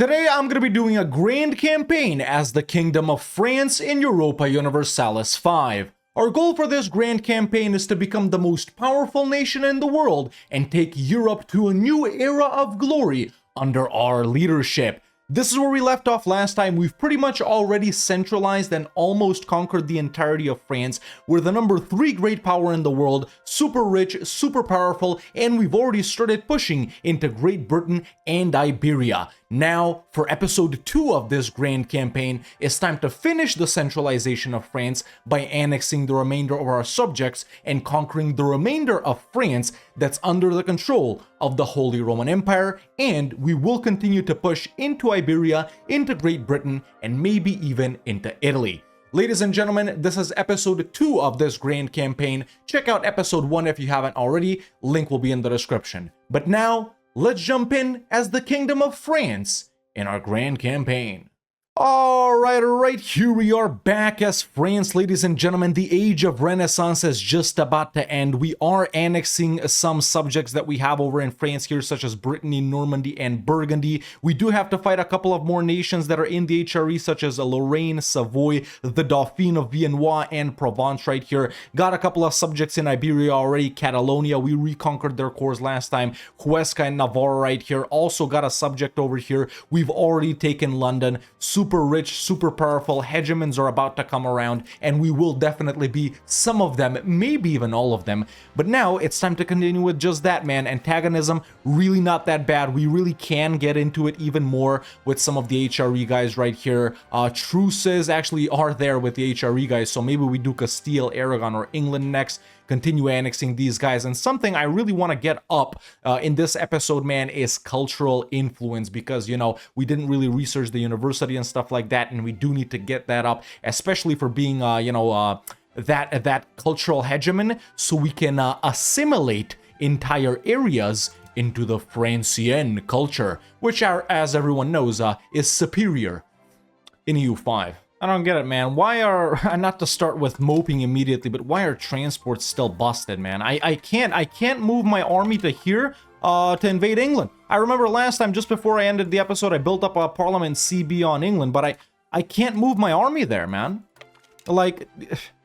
Today I'm going to be doing a grand campaign as the Kingdom of France in Europa Universalis 5. Our goal for this grand campaign is to become the most powerful nation in the world and take Europe to a new era of glory under our leadership. This is where we left off last time. We've pretty much already centralized and almost conquered the entirety of France. We're the number 3 great power in the world, super rich, super powerful, and we've already started pushing into Great Britain and Iberia. Now, for episode 2 of this grand campaign, it's time to finish the centralization of France by annexing the remainder of our subjects and conquering the remainder of France that's under the control of the Holy Roman Empire, and we will continue to push into Iberia, into Great Britain, and maybe even into Italy. Ladies and gentlemen, this is episode 2 of this grand campaign. Check out episode 1 if you haven't already, link will be in the description. But now, let's jump in as the Kingdom of France in our grand campaign. Alright, here we are back as France, ladies and gentlemen. The age of Renaissance is just about to end. We are annexing some subjects that we have over in France here, such as Brittany, Normandy, and Burgundy. We do have to fight a couple of more nations that are in the HRE, such as Lorraine, Savoy, the Dauphin of Viennois, and Provence right here. Got a couple of subjects in Iberia already. Catalonia, we reconquered their cores last time. Huesca and Navarre right here. Also got a subject over here. We've already taken London. Super rich, super powerful. Hegemons are about to come around, and we will definitely be some of them, maybe even all of them. But now it's time to continue with just that, man. Antagonism, really not that bad. We really can get into it even more with some of the HRE guys right here. Truces actually are there with the HRE guys, so maybe we do Castile, Aragon, or England next. Continue annexing these guys. And something I really want to get up in this episode, man, is cultural influence, because, you know, we didn't really research the university and stuff like that, and we do need to get that up, especially for being, that cultural hegemon, so we can assimilate entire areas into the Francian culture, which, as everyone knows, is superior in EU5. I don't get it, man. Why are, not to start with moping immediately, but why are transports still busted, man? I can't move my army to here to invade England. I remember last time, just before I ended the episode, I built up a Parliament CB on England, but I can't move my army there, man. Like,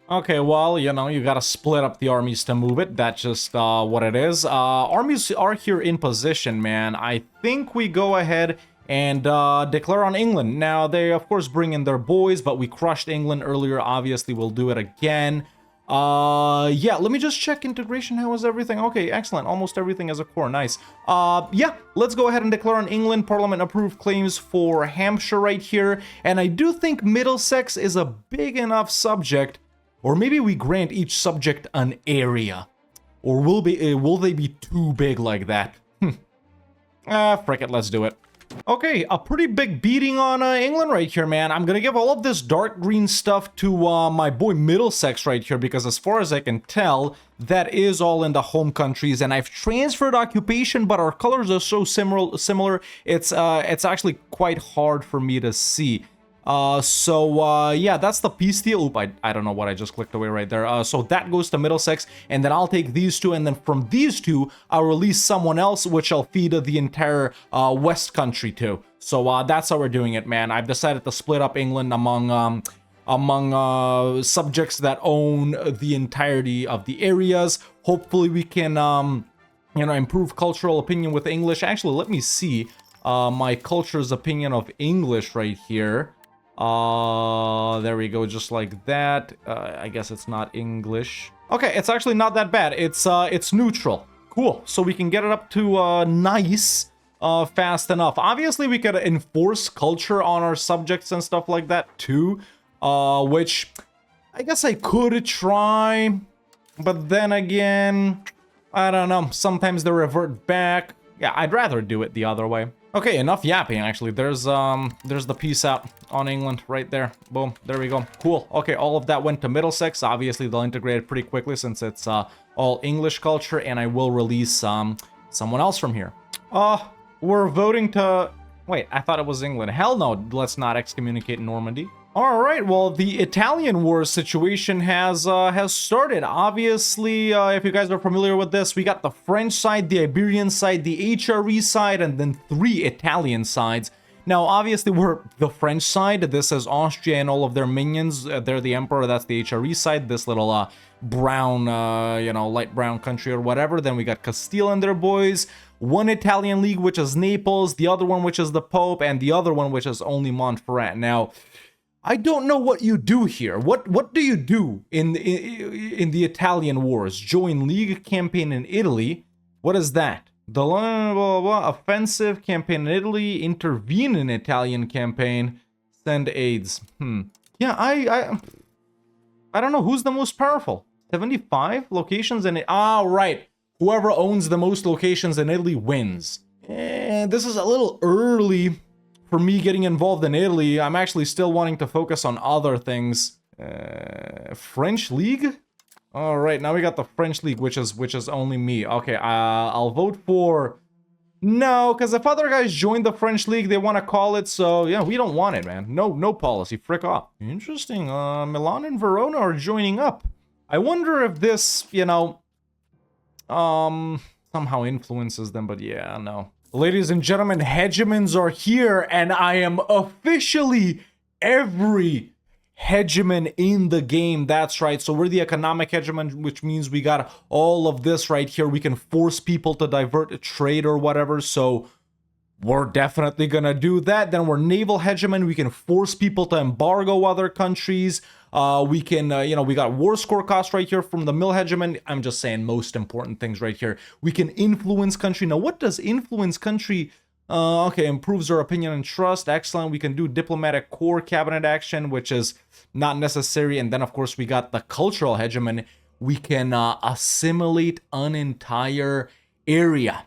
okay, well, you know, you gotta split up the armies to move it. That's just what it is. Armies are here in position, man. I think we go ahead and declare on England. Now, they, of course, bring in their boys, but we crushed England earlier. Obviously, we'll do it again. Yeah, let me just check integration. How is everything? Okay, excellent. Almost everything as a core. Nice. Yeah, let's go ahead and declare on England. Parliament approved claims for Hampshire right here. And I do think Middlesex is a big enough subject. Or maybe we grant each subject an area. Or will they be too big like that? Frick it, let's do it. Okay, a pretty big beating on England right here, man. I'm gonna give all of this dark green stuff to my boy Middlesex right here, because as far as I can tell, that is all in the home countries, and I've transferred occupation, but our colors are so similar, it's actually quite hard for me to see. Yeah, that's the peace deal. Oop, I don't know what I just clicked away right there. So that goes to Middlesex, and then I'll take these two, and then from these two, I'll release someone else, which I'll feed the entire West Country to. So that's how we're doing it, man. I've decided to split up England among subjects that own the entirety of the areas. Hopefully we can, improve cultural opinion with English. Actually, let me see my culture's opinion of English right here. There we go, just like that. I guess it's not English. Okay, it's actually not that bad. It's neutral. Cool. So we can get it up to nice fast enough. Obviously, we could enforce culture on our subjects and stuff like that too, which I guess I could try, but then again, I don't know. Sometimes they revert back. Yeah, I'd rather do it the other way. Okay, enough yapping, actually. There's the peace out on England right there. Boom, there we go. Cool. Okay, all of that went to Middlesex. Obviously, they'll integrate it pretty quickly since it's all English culture, and I will release someone else from here. We're voting to... Wait, I thought it was England. Hell no, let's not excommunicate Normandy. All right, well, the Italian war situation has started. Obviously, if you guys are familiar with this, we got the French side, the Iberian side, the HRE side, and then 3 Italian sides. Now, obviously, we're the French side. This is Austria and all of their minions. They're the emperor. That's the HRE side. This little brown, light brown country or whatever. Then we got Castile and their boys. One Italian league, which is Naples. The other one, which is the Pope. And the other one, which is only Montferrat. Now, I don't know what you do here. What do you do in the Italian wars? Join league campaign in Italy. What is that? The blah, blah, blah, offensive campaign in Italy, intervene in Italian campaign, send aids. Yeah, I don't know who's the most powerful. 75 locations in it. Ah, right. Whoever owns the most locations in Italy wins. This is a little early for me getting involved in Italy. I'm actually still wanting to focus on other things. French League? All right, now we got the French League, which is only me. Okay, I'll vote for no, because if other guys join the French League, they want to call it. So yeah, we don't want it, man. No policy. Frick off. Interesting. Milan and Verona are joining up. I wonder if this, somehow influences them. But yeah, no. Ladies and gentlemen, hegemons are here, and I am officially every hegemon in the game. That's right. So we're the economic hegemon, which means we got all of this right here. We can force people to divert trade or whatever. So we're definitely gonna do that. Then we're naval hegemon. We can force people to embargo other countries. We can, we got war score cost right here from the mill hegemon. I'm just saying most important things right here. We can influence country. Now, what does influence country? Okay, improves our opinion and trust. Excellent. We can do diplomatic core cabinet action, which is not necessary. And then, of course, we got the cultural hegemon. We can assimilate an entire area.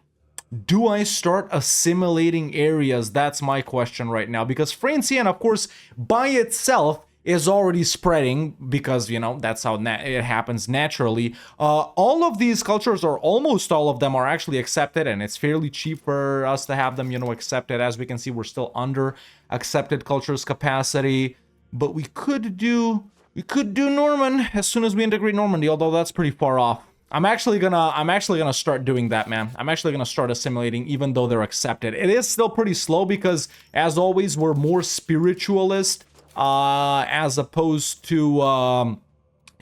Do I start assimilating areas? That's my question right now. Because Francian, of course, by itself is already spreading because, that's how it happens naturally. All of these cultures, or almost all of them, are actually accepted, and it's fairly cheap for us to have them, accepted. As we can see, we're still under accepted cultures capacity, but we could do Norman as soon as we integrate Normandy, although that's pretty far off. I'm actually gonna start doing that, man. I'm actually gonna start assimilating, even though they're accepted. It is still pretty slow because, as always, we're more spiritualist as opposed to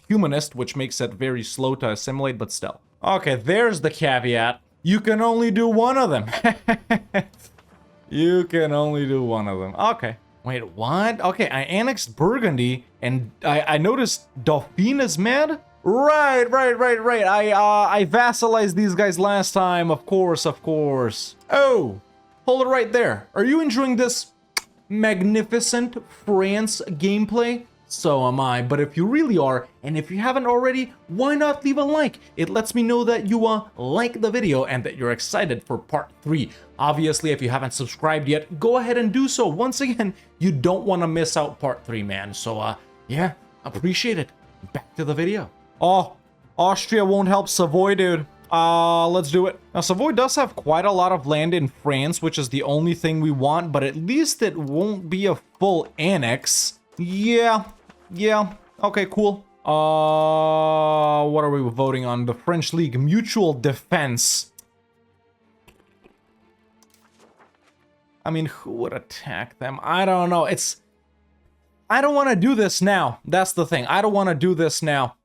humanist, which makes it very slow to assimilate, but still. Okay, there's the caveat. You can only do one of them. You can only do one of them. Okay. Wait, what? Okay, I annexed Burgundy, and I noticed Dauphine is mad? Right. I vassalized these guys last time, of course. Oh, hold it right there. Are you enjoying this magnificent France gameplay? So am I, but if you really are, and if you haven't already, why not leave a like? It lets me know that you like the video and that you're excited for part 3. Obviously, if you haven't subscribed yet, go ahead and do so. Once again, you don't want to miss out part 3, man. So yeah, appreciate it. Back to the video. Oh, Austria won't help Savoy, dude. Let's do it. Now, Savoy does have quite a lot of land in France, which is the only thing we want, but at least it won't be a full annex. Yeah. Okay, cool. What are we voting on? The French League Mutual Defense. I mean, who would attack them? I don't know. I don't want to do this now. That's the thing. I don't want to do this now.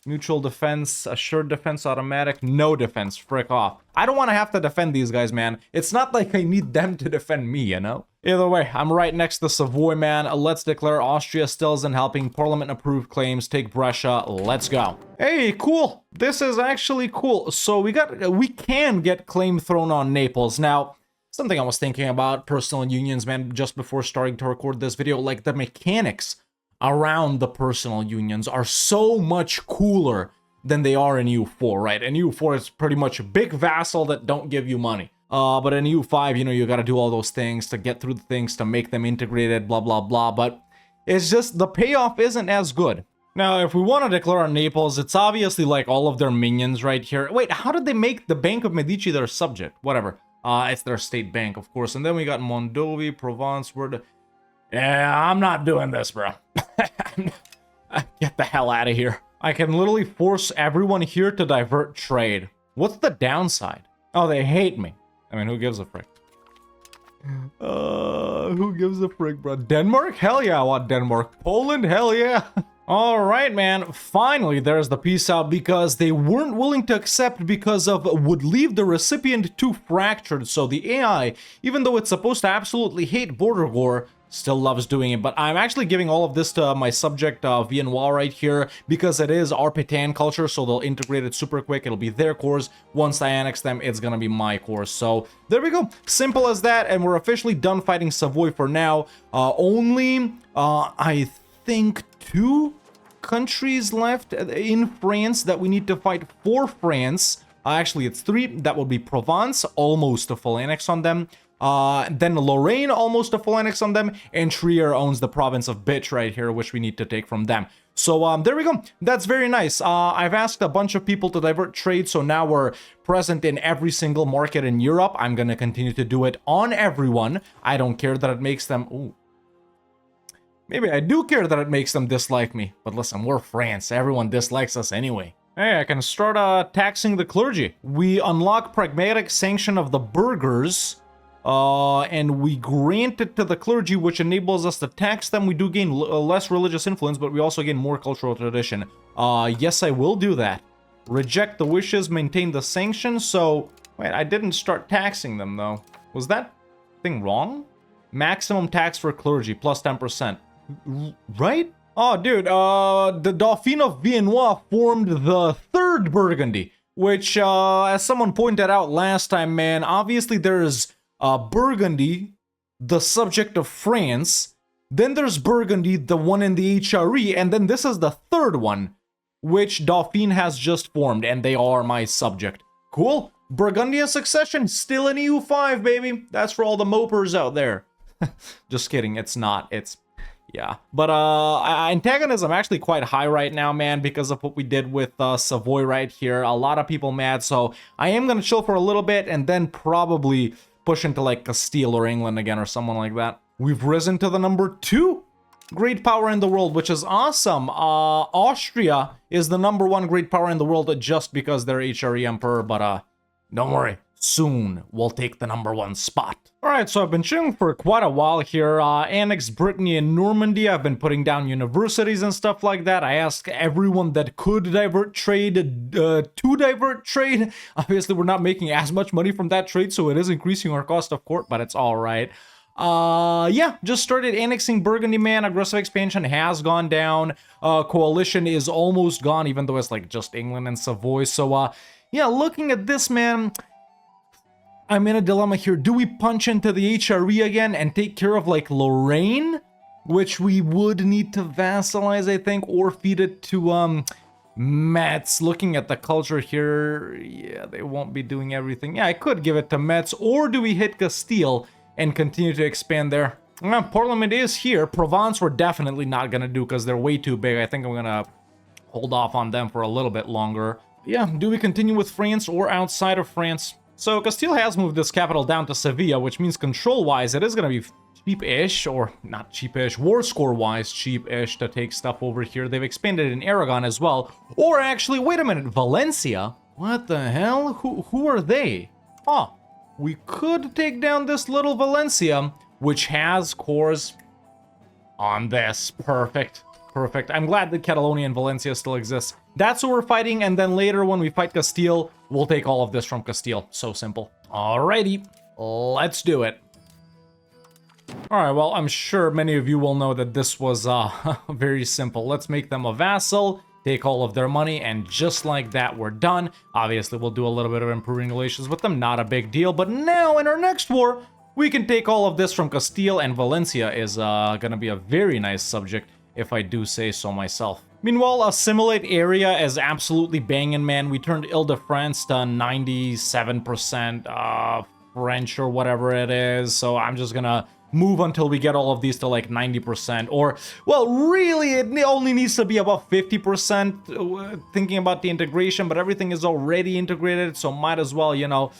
Mutual defense, assured defense, automatic, no defense, frick off. I don't want to have to defend these guys, man. It's not like I need them to defend me, Either way, I'm right next to Savoy, man. Let's declare Austria still isn't helping. Parliament approved claims. Take Brescia. Let's go. Hey, cool. This is actually cool. So we can get claim thrown on Naples. Now, something I was thinking about, personal unions, man, just before starting to record this video, like the mechanics around the personal unions are so much cooler than they are in EU4, right? In EU4, it's pretty much a big vassal that don't give you money. But in EU5, you got to do all those things to get through the things, to make them integrated, blah, blah, blah. But it's just the payoff isn't as good. Now, if we want to declare on Naples, it's obviously like all of their minions right here. Wait, how did they make the Bank of Medici their subject? Whatever. It's their state bank, of course. And then we got Mondovi, Provence, yeah, I'm not doing this, bro. Get the hell out of here. I can literally force everyone here to divert trade. What's the downside? Oh, they hate me. I mean, who gives a frick? Who gives a frick, bro? Denmark? Hell yeah, I want Denmark. Poland? Hell yeah. All right, man. Finally, there's the peace out because they weren't willing to accept because of would leave the recipient too fractured. So the AI, even though it's supposed to absolutely hate border war, still loves doing it. But I'm actually giving all of this to my subject Viennois right here because it is our Petan culture, so they'll integrate it super quick. It'll be their cores. Once I annex them, it's gonna be my cores. So there we go. Simple as that, and we're officially done fighting Savoy for now. I think 2 countries left in France that we need to fight for France. Actually, it's 3. That would be Provence, almost a full annex on them. Then Lorraine, almost a full annex on them, and Trier owns the province of Bitch right here, which we need to take from them. So there we go. That's very nice. I've asked a bunch of people to divert trade, so now we're present in every single market in Europe. I'm gonna continue to do it on everyone. I don't care that it makes them... Ooh. Maybe I do care that it makes them dislike me. But listen, we're France. Everyone dislikes us anyway. Hey, I can start taxing the clergy. We unlock pragmatic sanction of the burghers. And we grant it to the clergy, which enables us to tax them. We do gain less religious influence, but we also gain more cultural tradition. Yes, I will do that. Reject the wishes, maintain the sanction. So, wait, I didn't start taxing them, though. Was that thing wrong? Maximum tax for clergy, plus 10%. Right? Oh, dude, the Dauphin of Viennois formed the 3rd Burgundy, which, as someone pointed out last time, man, obviously there's Burgundy, the subject of France, then there's Burgundy, the one in the HRE, and then this is the 3rd one, which Dauphin has just formed, and they are my subject. Cool. Burgundian succession, still in EU5, baby. That's for all the mopers out there. Just kidding, it's not. It's... yeah. But antagonism actually quite high right now, man, because of what we did with Savoy right here. A lot of people mad, so I am gonna chill for a little bit and then probably push into like Castile or England again or someone like that. We've risen to the number 2 great power in the world, which is awesome. Austria is the number 1 great power in the world just because they're HRE emperor, but don't worry. Soon, we'll take the number 1 spot. Alright, so I've been chilling for quite a while here. Annexed Brittany and Normandy. I've been putting down universities and stuff like that. I asked everyone that could divert trade to divert trade. Obviously, we're not making as much money from that trade, so it is increasing our cost of court, but it's alright. Yeah, just started annexing Burgundy, man. Aggressive expansion has gone down. Coalition is almost gone, even though it's like just England and Savoy. So, yeah, looking at this, man... I'm in a dilemma here. Do we punch into the HRE again and take care of, like, Lorraine? Which we would need to vassalize, I think, or feed it to, Metz. Looking at the culture here, yeah, they won't be doing everything. Yeah, I could give it to Metz, or do we hit Castile and continue to expand there? Parliament is here. Provence we're definitely not gonna do because they're way too big. I think I'm gonna hold off on them for a little bit longer. Yeah, do we continue with France or outside of France? So Castile has moved this capital down to Sevilla, which means control-wise it is going to be cheap-ish, or not cheap-ish, war score-wise cheap-ish to take stuff over here. They've expanded in Aragon as well. Or actually, wait a minute, Valencia? What the hell? Who are they? Huh. We could take down this little Valencia, which has cores on this. Perfect. Perfect. I'm glad that Catalonia and Valencia still exists. That's what we're fighting, and then later when we fight Castile, we'll take all of this from Castile. So simple. Alrighty, let's do it. Alright, well, I'm sure many of you will know that this was very simple. Let's make them a vassal, take all of their money, and just like that, we're done. Obviously, we'll do a little bit of improving relations with them, not a big deal, but now in our next war, we can take all of this from Castile, and Valencia is gonna be a very nice subject, if I do say so myself. Meanwhile, assimilate area is absolutely banging, man. We turned Ile-de-France to 97% French or whatever it is, so I'm just gonna move until we get all of these to like 90%, or, well, really, it only needs to be about 50%, thinking about the integration, but everything is already integrated, so might as well, you know,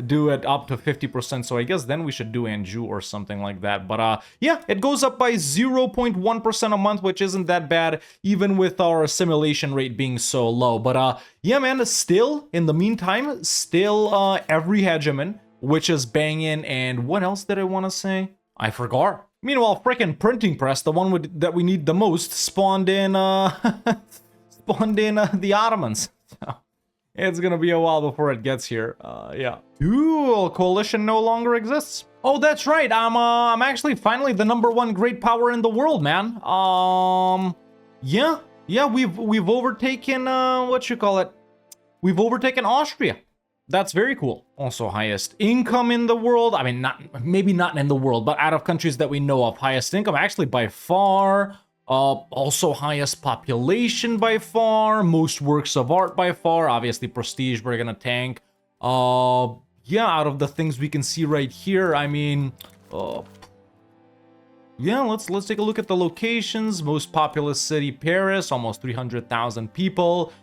do it up to 50%, so I guess then we should do Anjou or something like that. But yeah, it goes up by 0.1% a month, which isn't that bad, even with our assimilation rate being so low. But yeah, man, still, in the meantime, still every hegemon which is banging. And what else did I want to say? I forgot. Meanwhile, frickin' printing press, the one that we need the most, spawned in the Ottomans. So it's gonna be a while before it gets here. Yeah. Cool. Coalition no longer exists. Oh, that's right. I'm actually finally the #1 great power in the world, man. Yeah, we've overtaken what you call it? We've overtaken Austria. That's very cool. Also highest income in the world. I mean, maybe not in the world, but out of countries that we know of, highest income actually by far. Also highest population by far, most works of art by far. Obviously prestige we're gonna tank. Yeah, out of the things we can see right here, I mean, yeah, let's take a look at the locations. Most populous city, Paris, almost 300,000 people.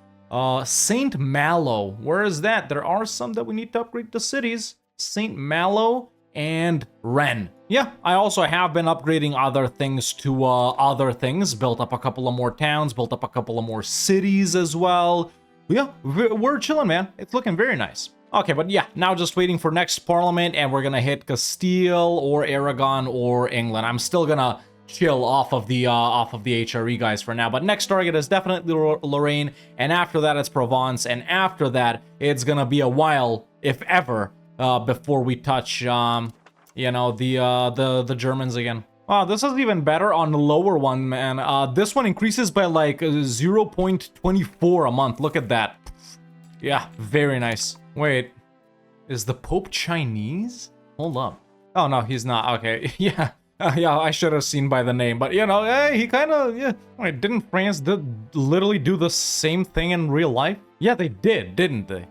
Saint Malo, where is that? There are some that we need to upgrade to cities. Saint Malo and Rennes. Yeah, I also have been upgrading other things to other things. Built up a couple of more towns, built up a couple of more cities as well. Yeah, we're chilling, man. It's looking very nice. Okay, but yeah, now just waiting for next parliament, and we're gonna hit Castile or Aragon or England. I'm still gonna chill off of the HRE guys for now, but next target is definitely Lorraine, and after that it's Provence, and after that it's gonna be a while, if ever, before we touch you know, the Germans again. Oh, this is even better on the lower one, man. This one increases by like 0.24 a month. Look at that. Yeah, very nice. Wait, is the Pope Chinese? Hold up. Oh no, he's not. Okay, yeah. Yeah, I should have seen by the name, but you know, hey, he kind of, yeah. Wait, didn't France literally do the same thing in real life? Yeah, they did, didn't they?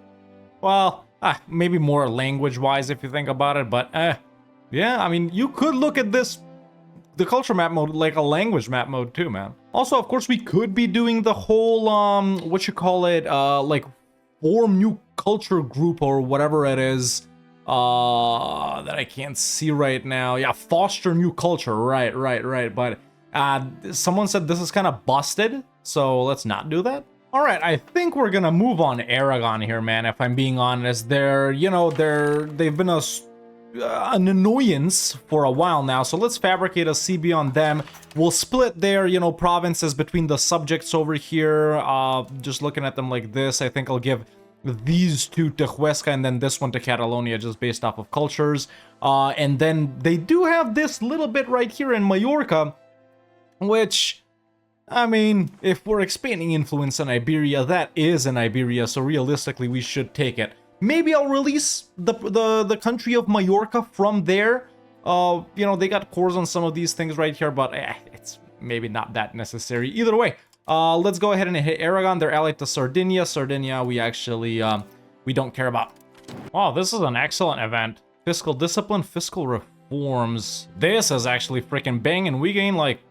Well, maybe more language-wise if you think about it, but yeah, I mean, you could look at this, the culture map mode, like a language map mode too, man. Also, of course, we could be doing the whole, what you call it, like, form new culture group or whatever it is. That I can't see right now. Yeah, foster new culture. Right. But someone said this is kind of busted, so let's not do that. All right, I think we're gonna move on Aragon here, man. If I'm being honest, they've been an annoyance for a while now. So let's fabricate a CB on them. We'll split their, provinces between the subjects over here. Just looking at them like this, I think I'll give these two to Huesca and then this one to Catalonia, just based off of cultures. And then they do have this little bit right here in Majorca, which, I mean, if we're expanding influence in Iberia, that is in Iberia, so realistically we should take it. Maybe I'll release the country of Majorca from there. They got cores on some of these things right here, but it's maybe not that necessary. Either way, let's go ahead and hit Aragon. They're allied to Sardinia. Sardinia, we actually, we don't care about. Wow, this is an excellent event. Fiscal discipline, fiscal reforms. This is actually freaking banging. We gain, like,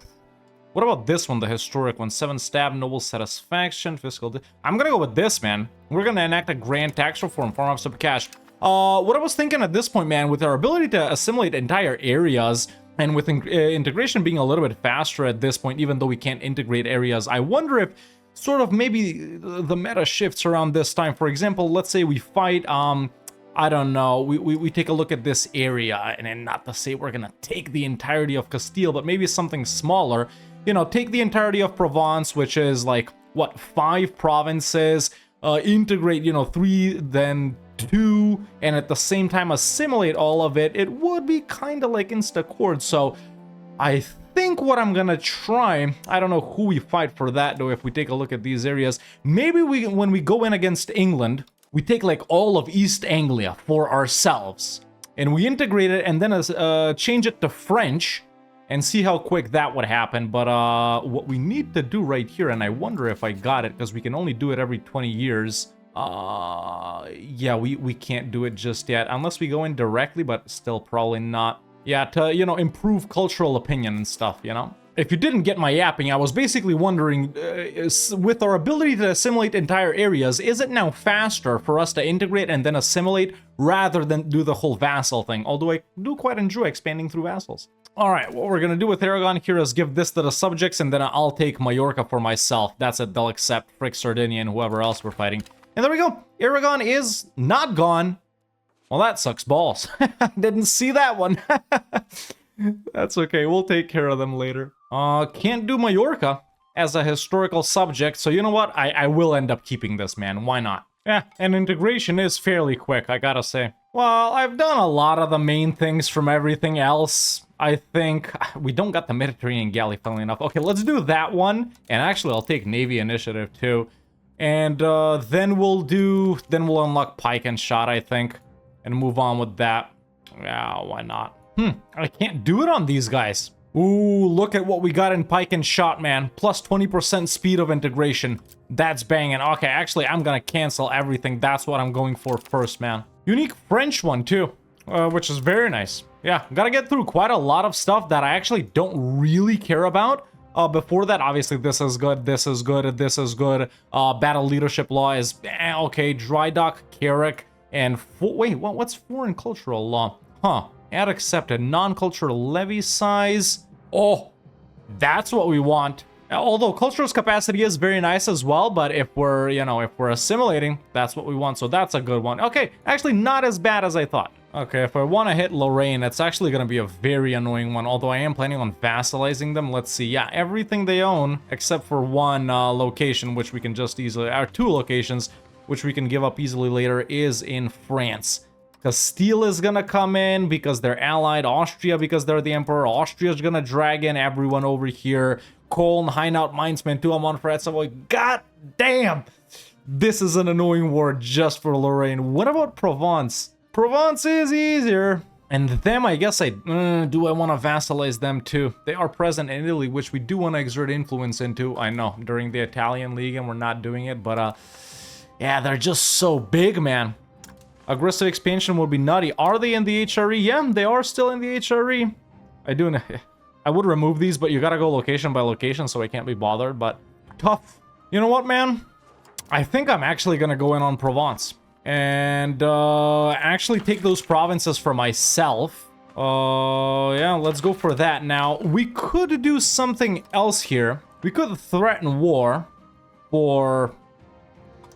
what about this one, the historic one? 7 stab, noble satisfaction, fiscal... I'm gonna go with this, man. We're gonna enact a grand tax reform, farm up some cash. What I was thinking at this point, man, with our ability to assimilate entire areas, and with integration being a little bit faster at this point, even though we can't integrate areas, I wonder if sort of maybe the meta shifts around this time. For example, let's say we fight, I don't know, we take a look at this area, and then not to say we're gonna take the entirety of Castile, but maybe something smaller. Take the entirety of Provence, which is like, what, 5 provinces, integrate, 3, then 2, and at the same time assimilate all of it. It would be kind of like insta-cord. So I think what I'm gonna try, I don't know who we fight for that though, if we take a look at these areas. Maybe when we go in against England, we take like all of East Anglia for ourselves, and we integrate it and then change it to French, and see how quick that would happen. But what we need to do right here, and I wonder if I got it, because we can only do it every 20 years. Yeah, we can't do it just yet, unless we go in directly, but still probably not. Yeah, to, improve cultural opinion and stuff, If you didn't get my yapping, I was basically wondering, with our ability to assimilate entire areas, is it now faster for us to integrate and then assimilate, rather than do the whole vassal thing? Although I do quite enjoy expanding through vassals. All right, what we're gonna do with Aragon here is give this to the subjects, and then I'll take Majorca for myself. That's it, they'll accept Frick, Sardinia, and whoever else we're fighting. And there we go. Aragon is not gone. Well, that sucks balls. Didn't see that one. That's okay, we'll take care of them later. Can't do Mallorca as a historical subject, so you know what? I will end up keeping this, man. Why not? Yeah, and integration is fairly quick, I gotta say. Well, I've done a lot of the main things from everything else. I think we don't got the Mediterranean galley, funnily enough. Okay, let's do that one. And actually, I'll take Navy Initiative too. And then we'll unlock Pike and Shot, I think, and move on with that. Yeah, why not? I can't do it on these guys. Ooh, look at what we got in Pike and Shot, man. Plus 20% speed of integration. That's banging. Okay, actually, I'm gonna cancel everything. That's what I'm going for first, man. Unique French one, too, which is very nice. Yeah, gotta get through quite a lot of stuff that I actually don't really care about. Before that, obviously, this is good, this is good, this is good. Battle Leadership Law is okay. Dry Dock, Carrick, and... Wait, what's Foreign Cultural Law? Huh. Add accepted. Non-cultural levy size. Oh, that's what we want. Although cultural capacity is very nice as well, but if we're, if we're assimilating, that's what we want. So that's a good one. Okay, actually not as bad as I thought. Okay, if I want to hit Lorraine, it's actually going to be a very annoying one. Although I am planning on vassalizing them. Let's see. Yeah, everything they own, except for one location, which we can just easily... Our two locations, which we can give up easily later, is in France. Castile is gonna come in because they're allied. Austria because they're the emperor. Austria's gonna drag in everyone over here. Cologne, Hainaut, Mainz, too. I'm on for Savoy. God damn! This is an annoying war just for Lorraine. What about Provence? Provence is easier. And them, I guess do I want to vassalize them too? They are present in Italy, which we do want to exert influence into. I know, during the Italian League, and we're not doing it, but yeah, they're just so big, man. Aggressive expansion will be nutty. Are they in the HRE? Yeah, they are still in the HRE. I would remove these, but you gotta go location by location, so I can't be bothered, but tough. You know what, man? I think I'm actually gonna go in on Provence and actually take those provinces for myself. Yeah, let's go for that. Now, we could do something else here. We could threaten war for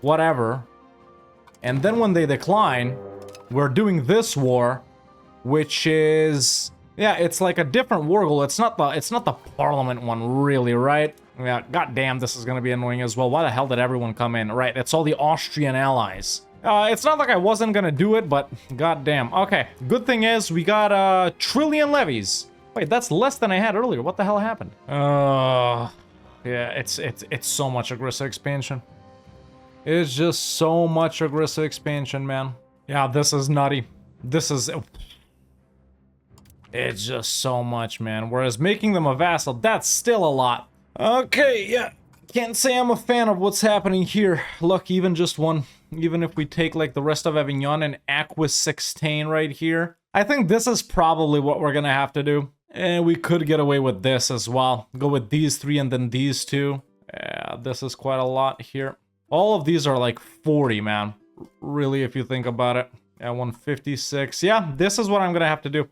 whatever. And then when they decline, we're doing this war, which is... Yeah, it's like a different war goal. It's not the Parliament one, really, right? Yeah, goddamn, this is gonna be annoying as well. Why the hell did everyone come in? Right, it's all the Austrian allies. It's not like I wasn't gonna do it, but goddamn. Okay, good thing is we got a trillion levies. Wait, that's less than I had earlier. What the hell happened? Yeah, it's so much aggressive expansion. It's just so much aggressive expansion, man. Yeah, this is nutty. It's just so much, man. Whereas making them a vassal, that's still a lot. Okay, yeah. Can't say I'm a fan of what's happening here. Look, even just one. Even if we take, like, the rest of Avignon and Aquitaine right here. I think this is probably what we're gonna have to do. And we could get away with this as well. Go with these three and then these two. Yeah, this is quite a lot here. All of these are like 40, man. Really, if you think about it. Yeah, 156. Yeah, this is what I'm gonna have to do.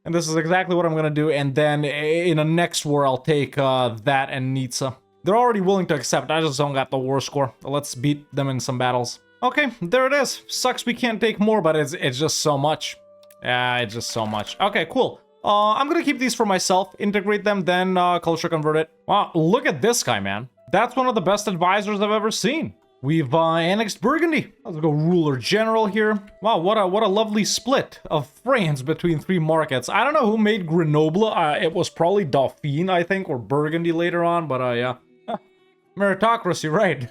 And this is exactly what I'm gonna do. And then in a next war, I'll take that and Nizza. They're already willing to accept. I just don't got the war score. Let's beat them in some battles. Okay, there it is. Sucks we can't take more, but it's just so much. Yeah, it's just so much. Okay, cool. I'm gonna keep these for myself. Integrate them, then culture convert it. Wow, look at this guy, man. That's one of the best advisors I've ever seen. We've annexed Burgundy. Let's go ruler general here. Wow, what a lovely split of France between three markets. I don't know who made Grenoble. It was probably Dauphine, I think, or Burgundy later on, but yeah. Meritocracy, right.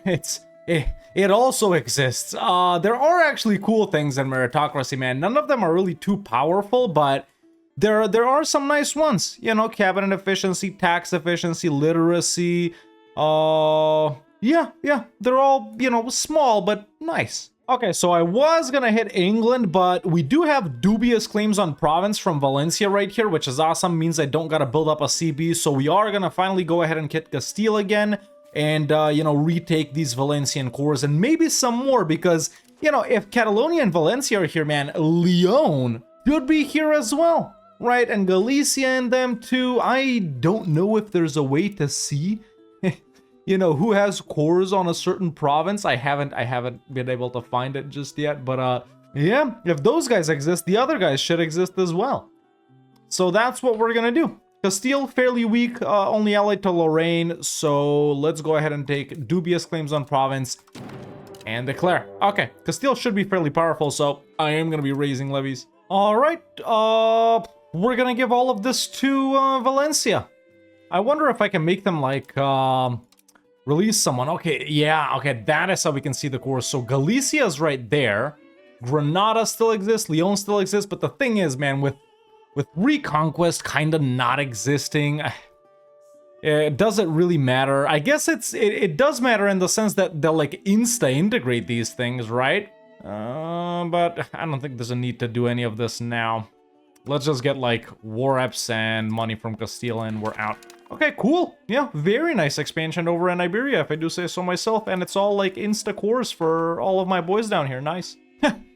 It also exists. There are actually cool things in meritocracy, man. None of them are really too powerful, but there are some nice ones. You know, cabinet efficiency, tax efficiency, literacy. Yeah, they're all, you know, small, but nice. Okay, so I was gonna hit England, but we do have dubious claims on province from Valencia right here, which is awesome. Means I don't gotta build up a CB, so we are gonna finally go ahead and hit Castile again, and, you know, retake these Valencian cores, and maybe some more, because, you know, if Catalonia and Valencia are here, man, Leon should be here as well, right? And Galicia and them too. I don't know if there's a way to see you know, who has cores on a certain province. I haven't been able to find it just yet, but Yeah, if those guys exist, the other guys should exist as well. So that's what we're gonna do. Castile, fairly weak, only allied to Lorraine, so let's go ahead and take dubious claims on province and declare. Okay, Castile should be fairly powerful, so I am gonna be raising levies. All right, we're gonna give all of this to Valencia. I wonder if I can make them like release someone. Okay, yeah, okay, that is how we can see the course. So Galicia is right there. Granada still exists, Leon still exists, but the thing is, man, with Reconquest kind of not existing, does it really matter? I guess it does matter in the sense that they'll like insta-integrate these things, right? But I don't think there's a need to do any of this now. Let's just get like war reps and money from Castile and we're out. Okay, cool. Yeah, very nice expansion over in Iberia, if I do say so myself. And it's all like insta-cores for all of my boys down here. Nice.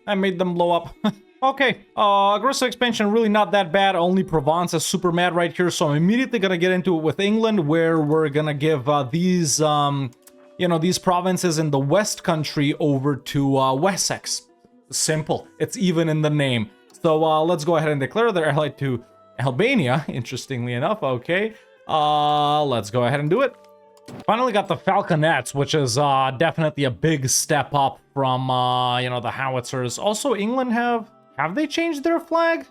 I made them blow up. Okay, aggressive expansion, really not that bad. Only Provence is super mad right here, so I'm immediately gonna get into it with England, where we're gonna give these, you know, these provinces in the West Country over to Wessex. Simple. It's even in the name. So let's go ahead and declare they're allied to Albania, interestingly enough. Okay, let's go ahead and do it. Finally got the Falconets, which is definitely a big step up from, you know, the howitzers. Also, England have they changed their flag?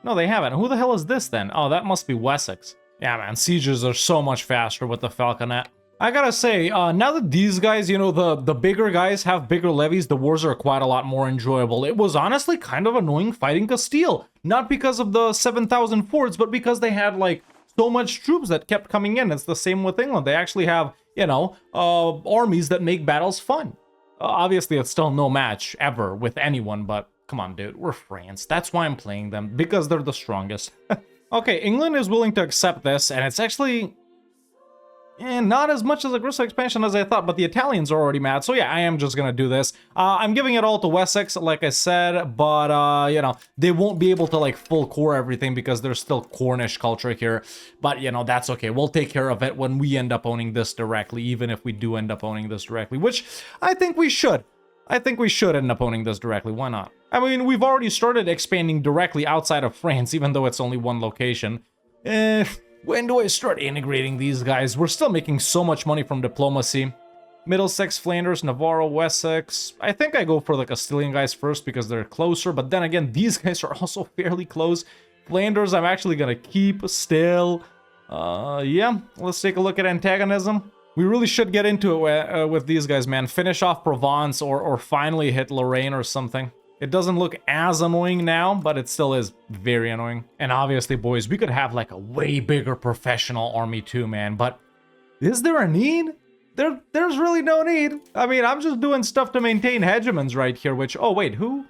No, they haven't. Who the hell is this then? Oh, that must be Wessex. Yeah, man, sieges are so much faster with the Falconet. I gotta say, now that these guys, you know, the bigger guys have bigger levies, the wars are quite a lot more enjoyable. It was honestly kind of annoying fighting Castile. Not because of the 7,000 forts, but because they had, like, so much troops that kept coming in. It's the same with England. They actually have, you know, armies that make battles fun. Obviously, it's still no match ever with anyone, but come on, dude, we're France. That's why I'm playing them, because they're the strongest. Okay, England is willing to accept this, and it's actually not as much as aggressive expansion as I thought, but the Italians are already mad, so yeah, I am just gonna do this. I'm giving it all to Wessex, like I said, but, you know, they won't be able to, like, full core everything because there's still Cornish culture here, but, you know, that's okay. We'll take care of it when we end up owning this directly, even if we do end up owning this directly, which I think we should. I think we should end up owning this directly. Why not? I mean, we've already started expanding directly outside of France, even though it's only one location. When do I start integrating these guys? We're still making so much money from diplomacy. Middlesex, Flanders, Navarro, Wessex. I think I go for the Castilian guys first because they're closer, but then again, these guys are also fairly close. Flanders, I'm actually gonna keep still. Yeah, let's take a look at antagonism. We really should get into it with these guys, man. Finish off Provence or finally hit Lorraine or something. It doesn't look as annoying now, but it still is very annoying. And obviously, boys, we could have like a way bigger professional army too, man. But is there a need? There's really no need. I mean, I'm just doing stuff to maintain hegemons right here, which, oh wait, who?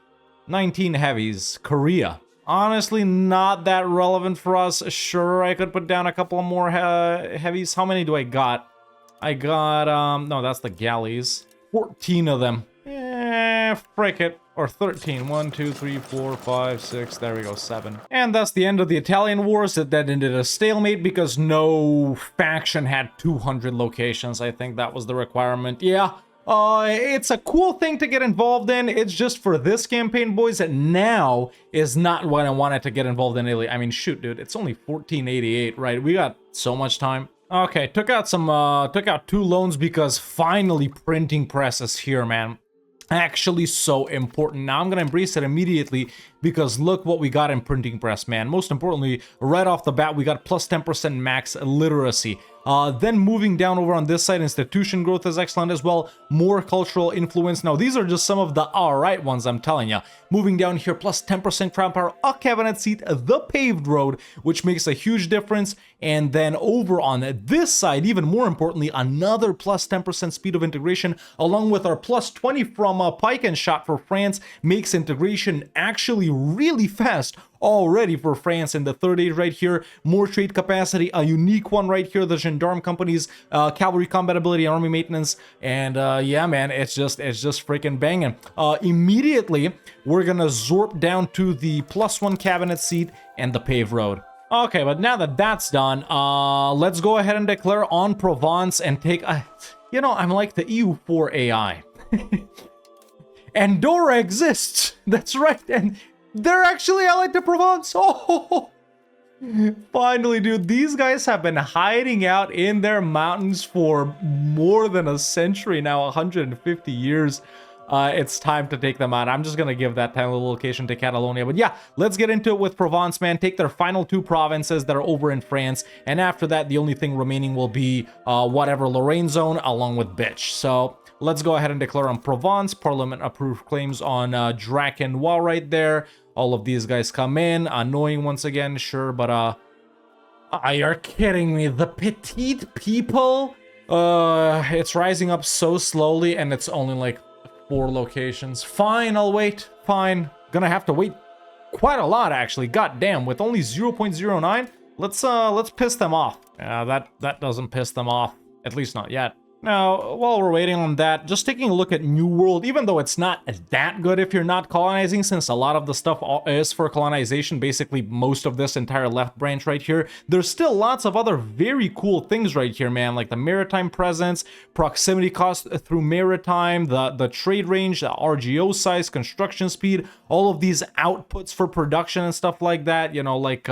19 heavies, Korea. Honestly, not that relevant for us. Sure, I could put down a couple more heavies. How many do I got? I got, no, that's the galleys. 14 of them. Frick it. Or 13. 1, 2, 3, 4, 5, 6. There we go, 7. And that's the end of the Italian wars. That ended a stalemate because no faction had 200 locations. I think that was the requirement. Yeah. It's a cool thing to get involved in. It's just for this campaign, boys, that now is not what I wanted to get involved in Italy. I mean, shoot, dude, it's only 1488, right? We got so much time. Okay, took out 2 loans because finally printing press is here, man. Actually so important. Now I'm gonna embrace it immediately because look what we got in printing press, man. Most importantly, right off the bat, we got plus 10% max literacy. Then moving down over on this side, institution growth is excellent as well. More cultural influence. Now these are just some of the alright ones, I'm telling ya. Moving down here, plus 10% crown power, a cabinet seat, the paved road, which makes a huge difference. And then over on this side, even more importantly, another plus 10% speed of integration, along with our plus 20 from pike and shot for France, makes integration actually really fast already for France in the third age right here. More trade capacity, a unique one right here, the gendarme companies, cavalry combat ability, army maintenance, and yeah, man, it's just freaking banging. Immediately, we're gonna zorp down to the +1 cabinet seat and the paved road. Okay, but now that that's done, let's go ahead and declare on Provence and take a, you know, I'm like the EU4 AI. Andorra exists. That's right. And they're actually allied to Provence. Oh, finally, dude. These guys have been hiding out in their mountains for more than a century now, 150 years. It's time to take them out. I'm just gonna give that tiny little location to Catalonia. But yeah, let's get into it with Provence, man. Take their final 2 provinces that are over in France. And after that, the only thing remaining will be whatever Lorraine zone along with Bitch. So let's go ahead and declare on Provence. Parliament approved claims on Drakenwa right there. All of these guys come in. Annoying once again, sure, but you're kidding me. The petite people? It's rising up so slowly and it's only like 4 locations. Fine, I'll wait. Fine. Gonna have to wait quite a lot actually. God damn, with only 0.09? Let's piss them off. That doesn't piss them off. At least not yet. Now, while we're waiting on that, just taking a look at New World, even though it's not that good if you're not colonizing, since a lot of the stuff is for colonization, basically most of this entire left branch right here, there's still lots of other very cool things right here, man, like the maritime presence, proximity cost through maritime, the trade range, the RGO size, construction speed, all of these outputs for production and stuff like that, you know, like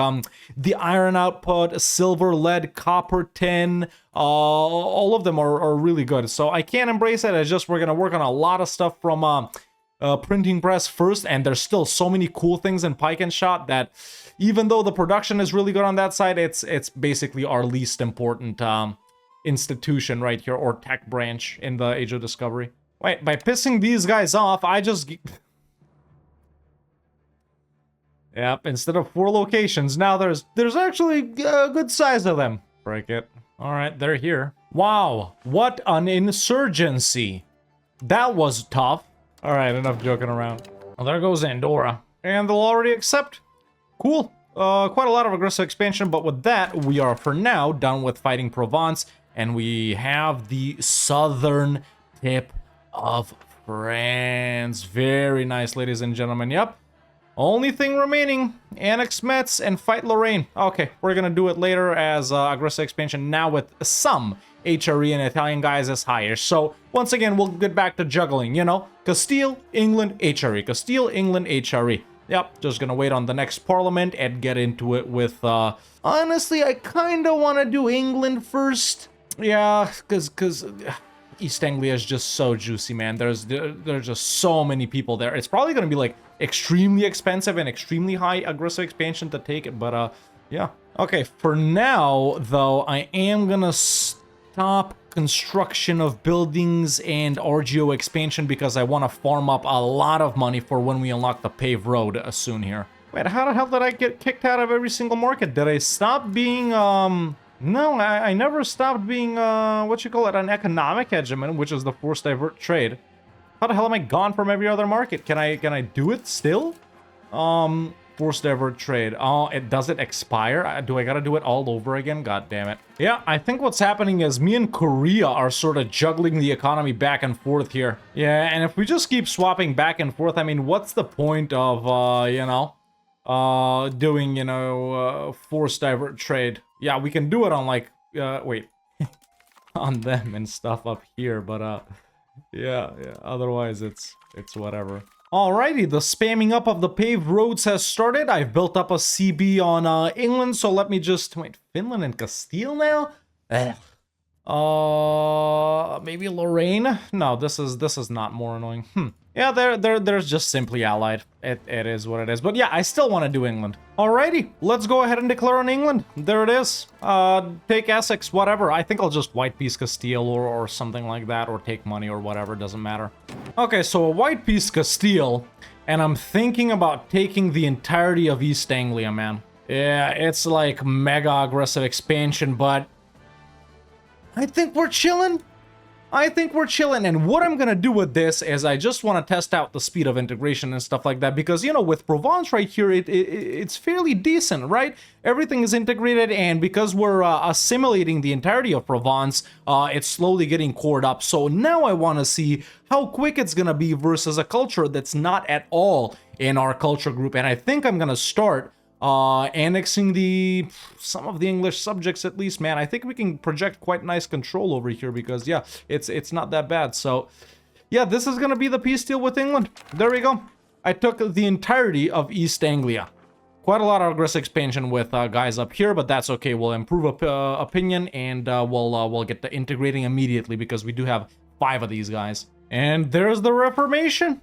the iron output, silver, lead, copper, tin, all of them are really good. So I can't embrace it. It's just we're gonna work on a lot of stuff from printing press first, and there's still so many cool things in Pike and Shot that even though the production is really good on that side, it's basically our least important institution right here, or tech branch in the Age of Discovery. Wait, by pissing these guys off, I just yep, instead of 4 locations, now there's actually a good size of them. Break it. All right, they're here. Wow, what an insurgency. That was tough. All right, enough joking around. Well, there goes Andorra. And they'll already accept. Cool. Quite a lot of aggressive expansion, but with that, we are for now done with fighting Provence, and we have the southern tip of France. Very nice, ladies and gentlemen. Yep. Only thing remaining, annex Metz and fight Lorraine. Okay, we're gonna do it later as aggressive expansion now with some HRE and Italian guys as higher. So once again, we'll get back to juggling, you know, Castile, England, HRE, Castile, England, HRE. Yep, just gonna wait on the next parliament and get into it with, honestly, I kinda wanna do England first. Yeah, cause East Anglia is just so juicy, man. There's just so many people there. It's probably gonna be like extremely expensive and extremely high aggressive expansion to take it, but yeah. Okay, for now though, I am gonna stop construction of buildings and RGO expansion because I want to farm up a lot of money for when we unlock the paved road soon here. Wait, how the hell did I get kicked out of every single market? Did I stop being no, I never stopped being, what you call it, an economic hegemon, which is the forced divert trade. How the hell am I gone from every other market? Can I do it still? Forced divert trade. Oh, does it expire? Do I gotta do it all over again? God damn it. Yeah, I think what's happening is me and Korea are sort of juggling the economy back and forth here. Yeah, and if we just keep swapping back and forth, I mean, what's the point of, you know, doing, you know, forced divert trade? Yeah, we can do it on like, wait, on them and stuff up here, but yeah, otherwise it's whatever. Alrighty, the spamming up of the paved roads has started. I've built up a CB on England, so let me just wait. Finland and Castile now? Maybe Lorraine? No, this is not more annoying. Yeah, they're just simply allied. It is what it is. But yeah, I still want to do England. Alrighty, let's go ahead and declare on England. There it is. Take Essex, whatever. I think I'll just white piece Castile or something like that, or take money or whatever, doesn't matter. Okay, so a white piece Castile, and I'm thinking about taking the entirety of East Anglia, man. Yeah, it's like mega aggressive expansion, but I think we're chilling. And what I'm gonna do with this is I just want to test out the speed of integration and stuff like that, because, you know, with Provence right here, it's fairly decent, right? Everything is integrated, and because we're assimilating the entirety of Provence, it's slowly getting cored up. So now I want to see how quick it's gonna be versus a culture that's not at all in our culture group, and I think I'm gonna start annexing some of the English subjects at least, man. I think we can project quite nice control over here because, yeah, it's not that bad. So Yeah, this is gonna be the peace deal with England. There we go. I took the entirety of East Anglia. Quite a lot of aggressive expansion with guys up here, but that's okay. We'll improve opinion, and we'll get to integrating immediately because we do have 5 of these guys. And there's the Reformation.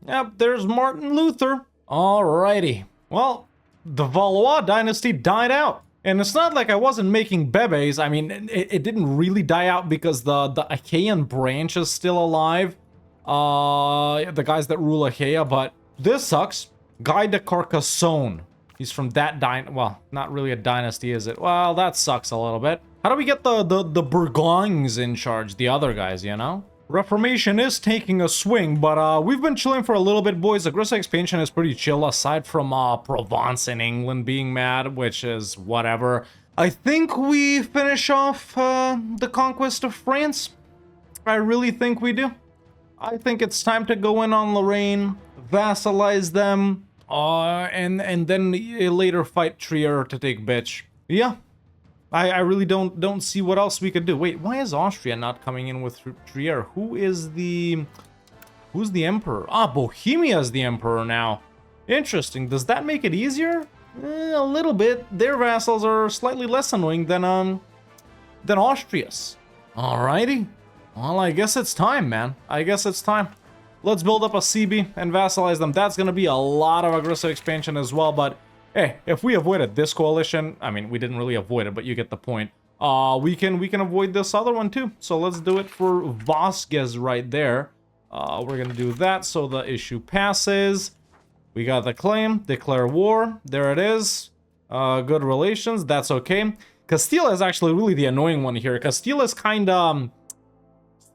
Yep, there's Martin Luther. Alrighty. Well, the Valois dynasty died out. And it's not like I wasn't making bebes. I mean, it didn't really die out because the Achaean branch is still alive. The guys that rule Achaea, but this sucks. Guy de Carcassonne. He's from that well, not really a dynasty, is it? Well, that sucks a little bit. How do we get the Bourgognes in charge? The other guys, you know? Reformation is taking a swing, but we've been chilling for a little bit, boys. Aggressive expansion is pretty chill, aside from Provence and England being mad, which is whatever. I think we finish off the conquest of France. I really think we do. I think it's time to go in on Lorraine, vassalize them, and then later fight Trier to take bitch. Yeah. I really don't see what else we could do. Wait, why is Austria not coming in with Trier? Who's the emperor? Ah, Bohemia is the emperor now. Interesting. Does that make it easier? A little bit. Their vassals are slightly less annoying than Austria's. Alrighty. Well, I guess it's time, man. I guess it's time. Let's build up a CB and vassalize them. That's gonna be a lot of aggressive expansion as well, but hey, if we avoided this coalition, I mean, we didn't really avoid it, but you get the point. We can avoid this other one too. So let's do it for Vasquez right there. We're gonna do that so the issue passes. We got the claim, declare war. There it is. Good relations. That's okay. Castile is actually really the annoying one here. Castile is kind of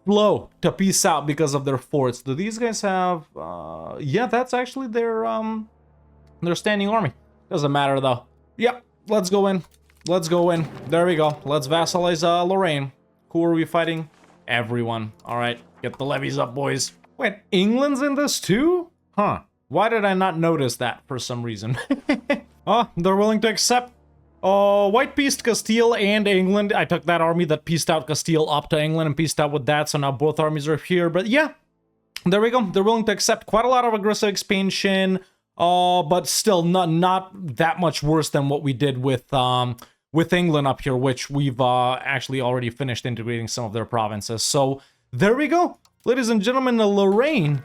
slow to peace out because of their forts. Do these guys have? Yeah, that's actually their standing army. Doesn't matter though. Yep, let's go in. Let's go in. There we go. Let's vassalize Lorraine. Who are we fighting? Everyone. All right, get the levies up, boys. Wait, England's in this too? Huh. Why did I not notice that for some reason? Oh, they're willing to accept. White pieced Castile and England. I took that army that pieced out Castile up to England and pieced out with that, so now both armies are here. But yeah, there we go. They're willing to accept quite a lot of aggressive expansion. But still not that much worse than what we did with England up here, which we've actually already finished integrating some of their provinces. So there we go. Ladies and gentlemen, Lorraine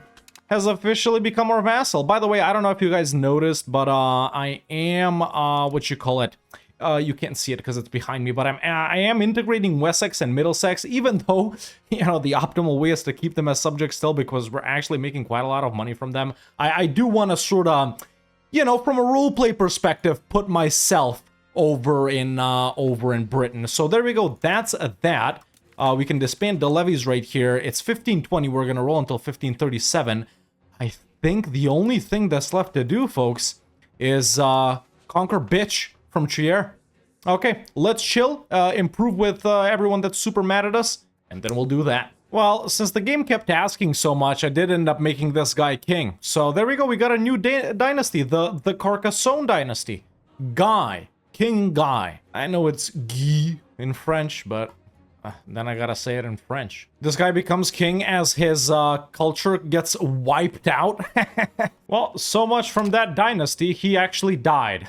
has officially become our vassal. By the way, I don't know if you guys noticed, but I am, what you call it? You can't see it because it's behind me, but I am integrating Wessex and Middlesex, even though, you know, the optimal way is to keep them as subjects still because we're actually making quite a lot of money from them. I do want to sort of, you know, from a roleplay perspective, put myself over in Britain. So there we go. That's that. We can disband the levies right here. It's 1520. We're going to roll until 1537. I think the only thing that's left to do, folks, is conquer bitch from Trier. Okay, let's chill, improve with everyone that's super mad at us, and then we'll do that. Well, since the game kept asking so much, I did end up making this guy king. So there we go, we got a new dynasty, the Carcassonne dynasty. Guy, King Guy. I know it's Guy in French, but then I gotta say it in French. This guy becomes king as his culture gets wiped out. Well, so much from that dynasty, he actually died.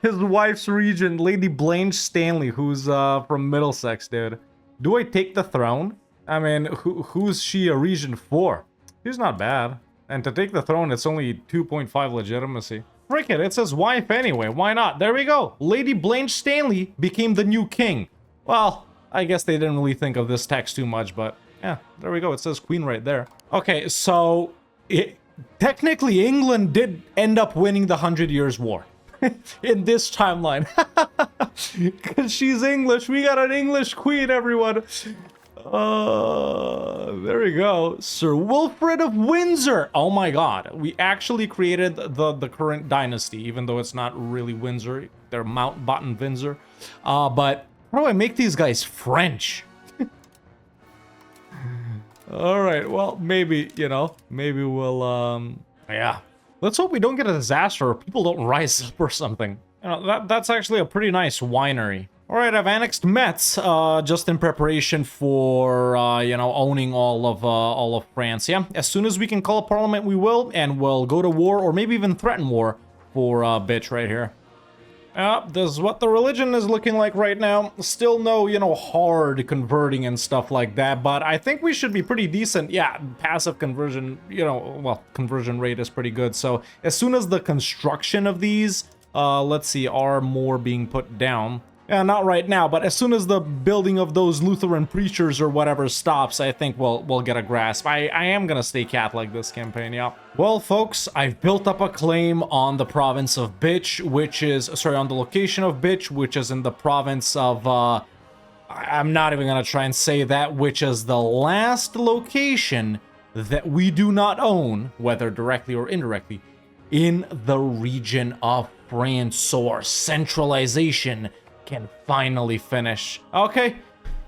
His wife's regent, Lady Blanche Stanley, who's from Middlesex, dude. Do I take the throne? I mean, who's she a regent for? She's not bad. And to take the throne, it's only 2.5 legitimacy. Frick it, it's his wife anyway, why not? There we go. Lady Blanche Stanley became the new king. Well, I guess they didn't really think of this text too much, but yeah, there we go. It says queen right there. Okay, so technically England did end up winning the 100 Years' War in this timeline. Because she's English. We got an English queen, everyone. There we go. Sir Wilfrid of Windsor. Oh my god. We actually created the current dynasty, even though it's not really Windsor. They're Mountbatten Windsor. But how do I make these guys French? Alright, well, maybe, you know, maybe we'll, yeah. Let's hope we don't get a disaster or people don't rise up or something. You know, that's actually a pretty nice winery. All right, I've annexed Metz, just in preparation for, you know, owning all of France. Yeah, as soon as we can call a parliament, we will, and we'll go to war, or maybe even threaten war for, bitch right here. This is what the religion is looking like right now. Still no, you know, hard converting and stuff like that, but I think we should be pretty decent. Yeah, passive conversion, you know, well, conversion rate is pretty good. So as soon as the construction of these, let's see, are more being put down. Yeah, not right now, but as soon as the building of those Lutheran preachers or whatever stops, I think we'll get a grasp. I am gonna stay Catholic this campaign, yeah. Well, folks, I've built up a claim on the province of Bitch, which is, sorry, on the location of Bitch, which is in the province of, I'm not even gonna try and say that, which is the last location that we do not own, whether directly or indirectly, in the region of France. So our centralization can finally finish. Okay,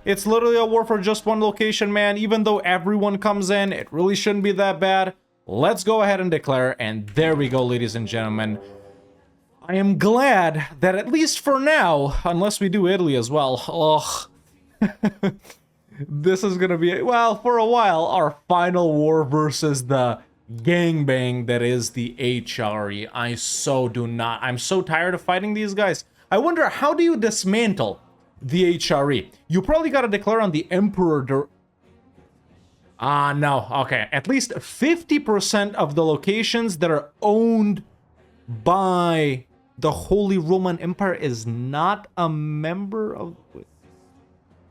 it's literally a war for just one location, man. Even though everyone comes in, it really shouldn't be that bad. Let's go ahead and declare, and there we go, ladies and gentlemen. I am glad that at least for now, unless we do Italy as well, ugh. This is gonna be, well, for a while, our final war versus the gangbang that is the HRE. I'm so tired of fighting these guys. I wonder, how do you dismantle the HRE? You probably gotta declare on the Emperor. No, okay. At least 50% of the locations that are owned by the Holy Roman Empire is not a member of...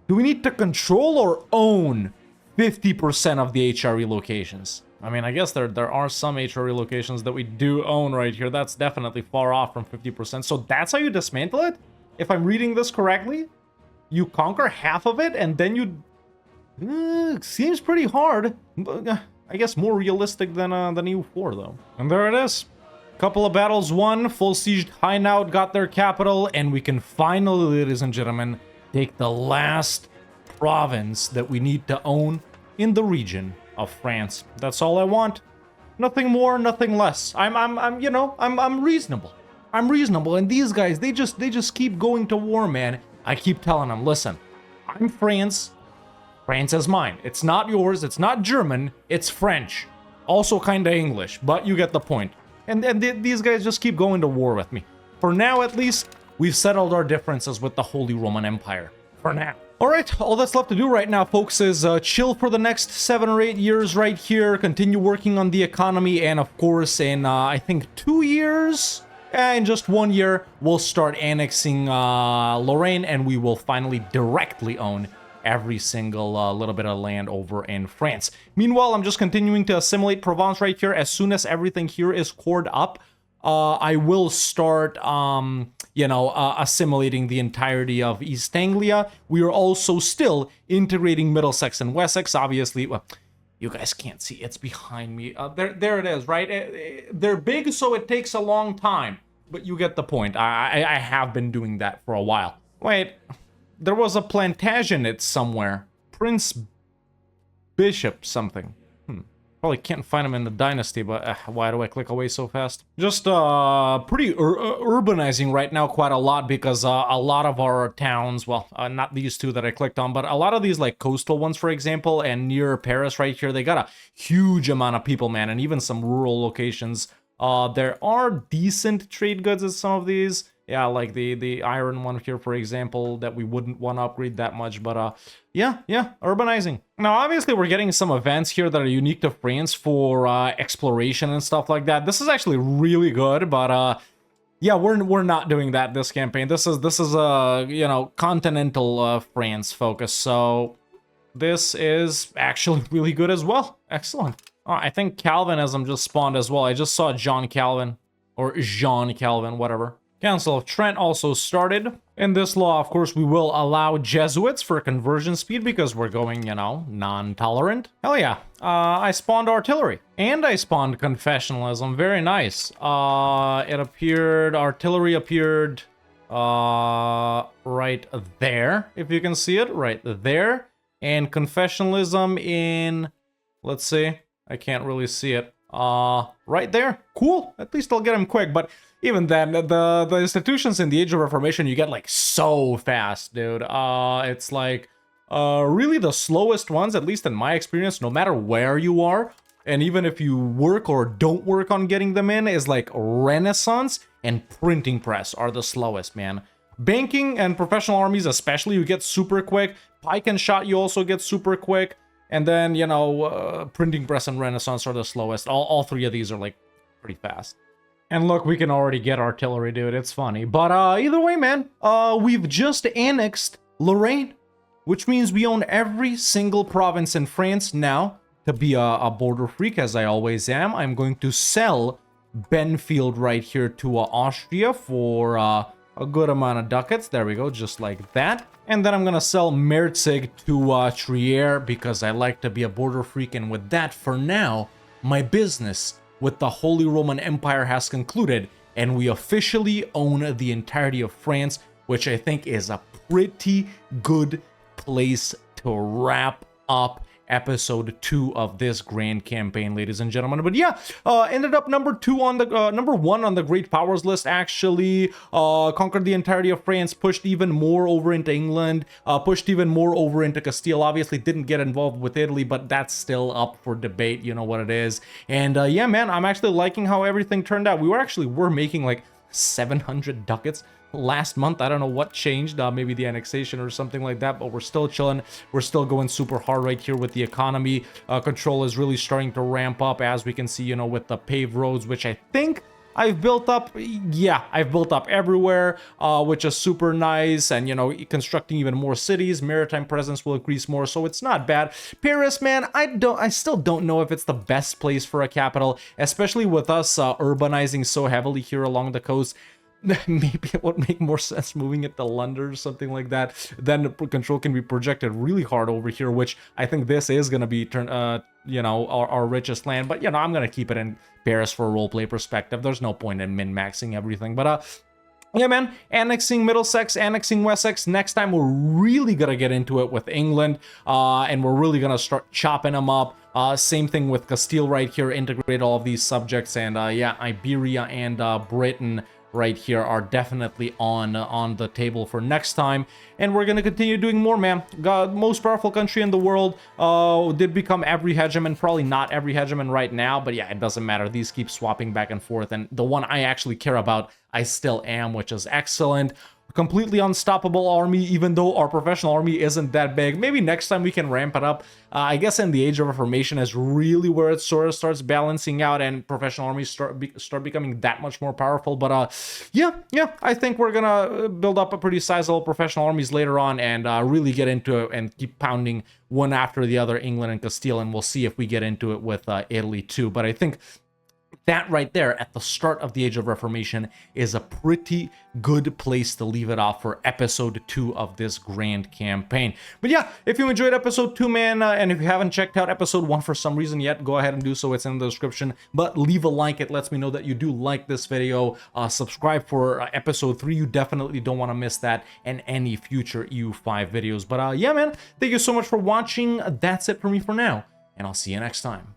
Do we need to control or own 50% of the HRE locations? I mean, I guess there are some HRE locations that we do own right here. That's definitely far off from 50%. So that's how you dismantle it? If I'm reading this correctly? You conquer half of it and then you... seems pretty hard. I guess more realistic than EU4 though. And there it is. Couple of battles won, full sieged Hainaut got their capital, and we can finally, ladies and gentlemen, take the last province that we need to own in the region of France. That's all I want. Nothing more, nothing less. I'm reasonable. I'm reasonable, and these guys, they just keep going to war, man. I keep telling them, listen, I'm France. France is mine. It's not yours. It's not German. It's French. Also kind of English, but you get the point. And these guys just keep going to war with me. For now, at least, we've settled our differences with the Holy Roman Empire. For now. Alright, all that's left to do right now, folks, is chill for the next 7 or 8 years right here, continue working on the economy, and of course, in, I think, 2 years, in just 1 year, we'll start annexing Lorraine, and we will finally directly own every single little bit of land over in France. Meanwhile, I'm just continuing to assimilate Provence right here. As soon as everything here is cored up, I will start, assimilating the entirety of East Anglia. We are also still integrating Middlesex and Wessex, obviously. Well, you guys can't see. It's behind me. There it is, right? They're big, so it takes a long time. But you get the point. I have been doing that for a while. Wait, there was a Plantagenet somewhere. Prince Bishop something. Probably can't find him in the dynasty, but why do I click away so fast? Just pretty urbanizing right now quite a lot, because a lot of our towns, well, not these two that I clicked on, but a lot of these like coastal ones, for example, and near Paris right here, they got a huge amount of people, man, and even some rural locations. There are decent trade goods at some of these. Yeah, like the iron one here, for example, that we wouldn't want to upgrade that much, but yeah, urbanizing. Now, obviously, we're getting some events here that are unique to France for exploration and stuff like that. This is actually really good, but yeah, we're not doing that this campaign. This is continental France focus, so this is actually really good as well. Excellent. I think Calvinism just spawned as well. I just saw John Calvin, or Jean Calvin, whatever. Council of Trent also started. In this law, of course, we will allow Jesuits for conversion speed because we're going, non-tolerant. Hell yeah. I spawned artillery. And I spawned confessionalism. Very nice. Artillery appeared right there, if you can see it, right there. And confessionalism in, let's see, I can't really see it. right there. Cool. At least I'll get him quick. But even then, the institutions in the Age of Reformation, you get like so fast, dude. It's like really the slowest ones, at least in my experience, no matter where you are. And even if you work or don't work on getting them in, is like Renaissance and printing press are the slowest, man. Banking and professional armies especially, you get super quick. Pike and shot you also get super quick. And then, you know, printing press and Renaissance are the slowest. All three of these are like pretty fast. And look, we can already get artillery, dude. It's funny. But either way, man, we've just annexed Lorraine, which means we own every single province in France now. To be a border freak, as I always am, I'm going to sell Benfield right here to Austria for a good amount of ducats. There we go, just like that. And then I'm going to sell Merzig to Trier because I like to be a border freak. And with that, for now, my business with the Holy Roman Empire has concluded. And we officially own the entirety of France, which I think is a pretty good place to wrap up episode 2 of this grand campaign, ladies and gentlemen. But yeah, ended up number 1 on the great powers list, actually. Conquered the entirety of France, pushed even more over into England, pushed even more over into Castile. Obviously didn't get involved with Italy, but that's still up for debate, you know what it is. And yeah, man, I'm actually liking how everything turned out. We were making like 700 ducats last month. I don't know what changed, maybe the annexation or something like that, but we're still chilling. We're still going super hard right here with the economy. Control is really starting to ramp up, as we can see, you know, with the paved roads, which I think I've built up. Yeah, I've built up everywhere, which is super nice. And, you know, constructing even more cities, maritime presence will increase more, so it's not bad. Paris, man, I still don't know if it's the best place for a capital, especially with us urbanizing so heavily here along the coast. Maybe it would make more sense moving it to London or something like that. Then the control can be projected really hard over here, which I think this is going to be, you know, our richest land. But, you know, I'm going to keep it in Paris for a roleplay perspective. There's no point in min-maxing everything. But, yeah, man, annexing Middlesex, annexing Wessex. Next time, we're really going to get into it with England, and we're really going to start chopping them up. Same thing with Castile right here, integrate all of these subjects. And, yeah, Iberia and Britain right here are definitely on the table for next time, and we're gonna continue doing more, man. Most powerful country in the world, did become every hegemon. Probably not every hegemon right now, but yeah, it doesn't matter. These keep swapping back and forth, and the one I actually care about, I still am, which is excellent. Completely unstoppable army, even though our professional army isn't that big. Maybe next time we can ramp it up. I guess in the Age of Reformation is really where it sort of starts balancing out and professional armies start becoming that much more powerful. But yeah, I think we're gonna build up a pretty sizable professional armies later on and really get into it and keep pounding one after the other, England and Castile, and we'll see if we get into it with Italy too. But I think that right there at the start of the Age of Reformation is a pretty good place to leave it off for episode 2 of this grand campaign. But yeah, if you enjoyed episode 2, man, and if you haven't checked out episode 1 for some reason yet, go ahead and do so. It's in the description. But leave a like. It lets me know that you do like this video. Subscribe for episode 3. You definitely don't want to miss that and any future EU5 videos. But yeah, man, thank you so much for watching. That's it for me for now, and I'll see you next time.